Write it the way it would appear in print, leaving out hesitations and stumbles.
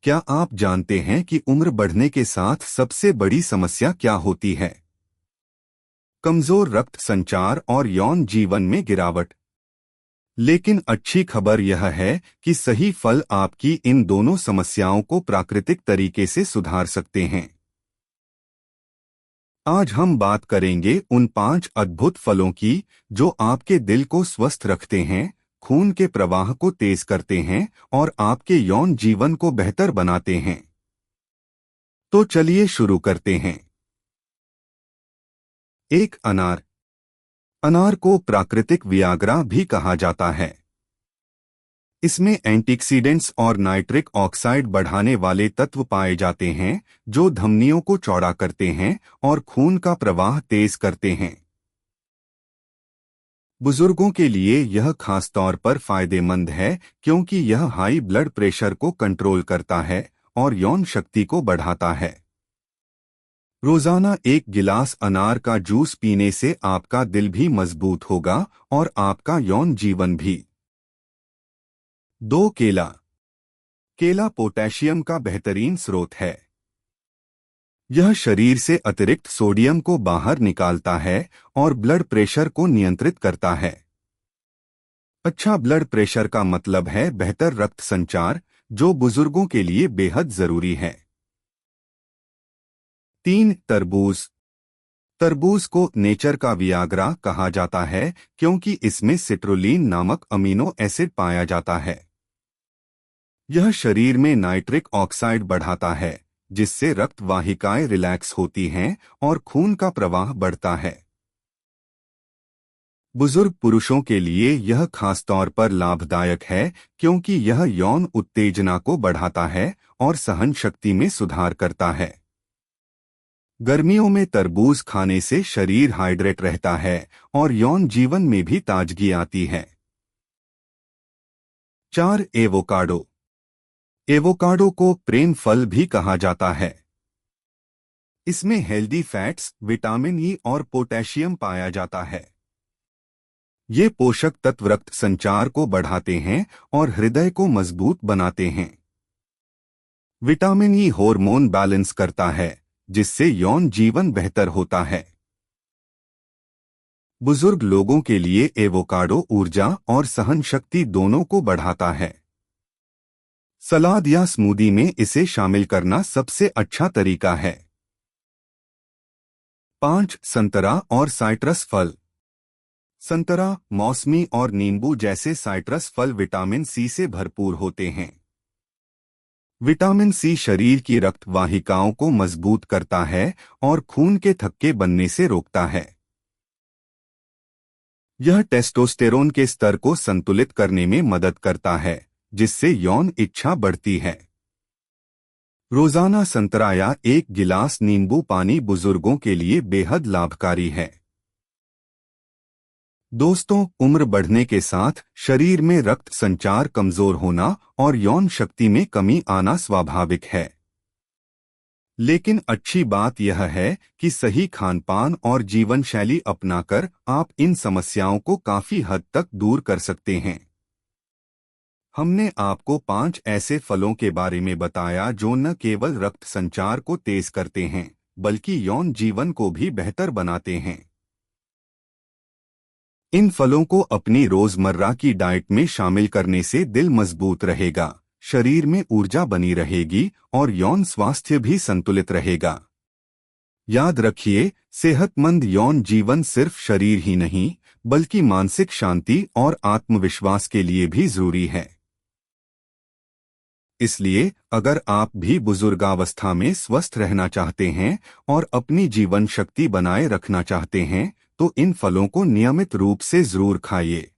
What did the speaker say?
क्या आप जानते हैं कि उम्र बढ़ने के साथ सबसे बड़ी समस्या क्या होती है? कमजोर रक्त संचार और यौन जीवन में गिरावट। लेकिन अच्छी खबर यह है कि सही फल आपकी इन दोनों समस्याओं को प्राकृतिक तरीके से सुधार सकते हैं। आज हम बात करेंगे उन 5 अद्भुत फलों की जो आपके दिल को स्वस्थ रखते हैं, खून के प्रवाह को तेज करते हैं और आपके यौन जीवन को बेहतर बनाते हैं। तो चलिए शुरू करते हैं। 1. अनार। अनार को प्राकृतिक वियाग्रा भी कहा जाता है। इसमें एंटीऑक्सीडेंट्स और नाइट्रिक ऑक्साइड बढ़ाने वाले तत्व पाए जाते हैं जो धमनियों को चौड़ा करते हैं और खून का प्रवाह तेज करते हैं। बुजुर्गों के लिए यह खास तौर पर फायदेमंद है क्योंकि यह हाई ब्लड प्रेशर को कंट्रोल करता है और यौन शक्ति को बढ़ाता है। रोजाना 1 गिलास अनार का जूस पीने से आपका दिल भी मजबूत होगा और आपका यौन जीवन भी। 2. केला। केला पोटेशियम का बेहतरीन स्रोत है। यह शरीर से अतिरिक्त सोडियम को बाहर निकालता है और ब्लड प्रेशर को नियंत्रित करता है। अच्छा ब्लड प्रेशर का मतलब है बेहतर रक्त संचार, जो बुजुर्गों के लिए बेहद जरूरी है। 3. तरबूज। तरबूज को नेचर का वियाग्रा कहा जाता है क्योंकि इसमें सिट्रुलिन नामक अमीनो एसिड पाया जाता है। यह शरीर में नाइट्रिक ऑक्साइड बढ़ाता है जिससे रक्त वाहिकाएं रिलैक्स होती हैं और खून का प्रवाह बढ़ता है। बुजुर्ग पुरुषों के लिए यह खास तौर पर लाभदायक है क्योंकि यह यौन उत्तेजना को बढ़ाता है और सहन शक्ति में सुधार करता है। गर्मियों में तरबूज खाने से शरीर हाइड्रेट रहता है और यौन जीवन में भी ताजगी आती है। 4. एवोकाडो। एवोकाडो को प्रेम फल भी कहा जाता है। इसमें हेल्दी फैट्स, विटामिन ई और पोटेशियम पाया जाता है। ये पोषक तत्व रक्त संचार को बढ़ाते हैं और हृदय को मजबूत बनाते हैं। विटामिन ई हार्मोन बैलेंस करता है जिससे यौन जीवन बेहतर होता है। बुजुर्ग लोगों के लिए एवोकाडो ऊर्जा और सहन शक्ति दोनों को बढ़ाता है। सलाद या स्मूदी में इसे शामिल करना सबसे अच्छा तरीका है। 5. संतरा और साइट्रस फल। संतरा, मौसमी और नींबू जैसे साइट्रस फल विटामिन सी से भरपूर होते हैं। विटामिन सी शरीर की रक्त वाहिकाओं को मजबूत करता है और खून के थक्के बनने से रोकता है। यह टेस्टोस्टेरोन के स्तर को संतुलित करने में मदद करता है जिससे यौन इच्छा बढ़ती है। रोजाना संतरा या 1 गिलास नींबू पानी बुजुर्गों के लिए बेहद लाभकारी है। दोस्तों, उम्र बढ़ने के साथ शरीर में रक्त संचार कमजोर होना और यौन शक्ति में कमी आना स्वाभाविक है। लेकिन अच्छी बात यह है कि सही खानपान और जीवन शैली अपनाकर आप इन समस्याओं को काफी हद तक दूर कर सकते हैं। हमने आपको 5 ऐसे फलों के बारे में बताया जो न केवल रक्त संचार को तेज करते हैं बल्कि यौन जीवन को भी बेहतर बनाते हैं। इन फलों को अपनी रोजमर्रा की डाइट में शामिल करने से दिल मजबूत रहेगा, शरीर में ऊर्जा बनी रहेगी और यौन स्वास्थ्य भी संतुलित रहेगा। याद रखिए, सेहतमंद यौन जीवन सिर्फ शरीर ही नहीं बल्कि मानसिक शांति और आत्मविश्वास के लिए भी जरूरी है। इसलिए अगर आप भी बुजुर्गावस्था में स्वस्थ रहना चाहते हैं और अपनी जीवन शक्ति बनाए रखना चाहते हैं तो इन फलों को नियमित रूप से जरूर खाइए।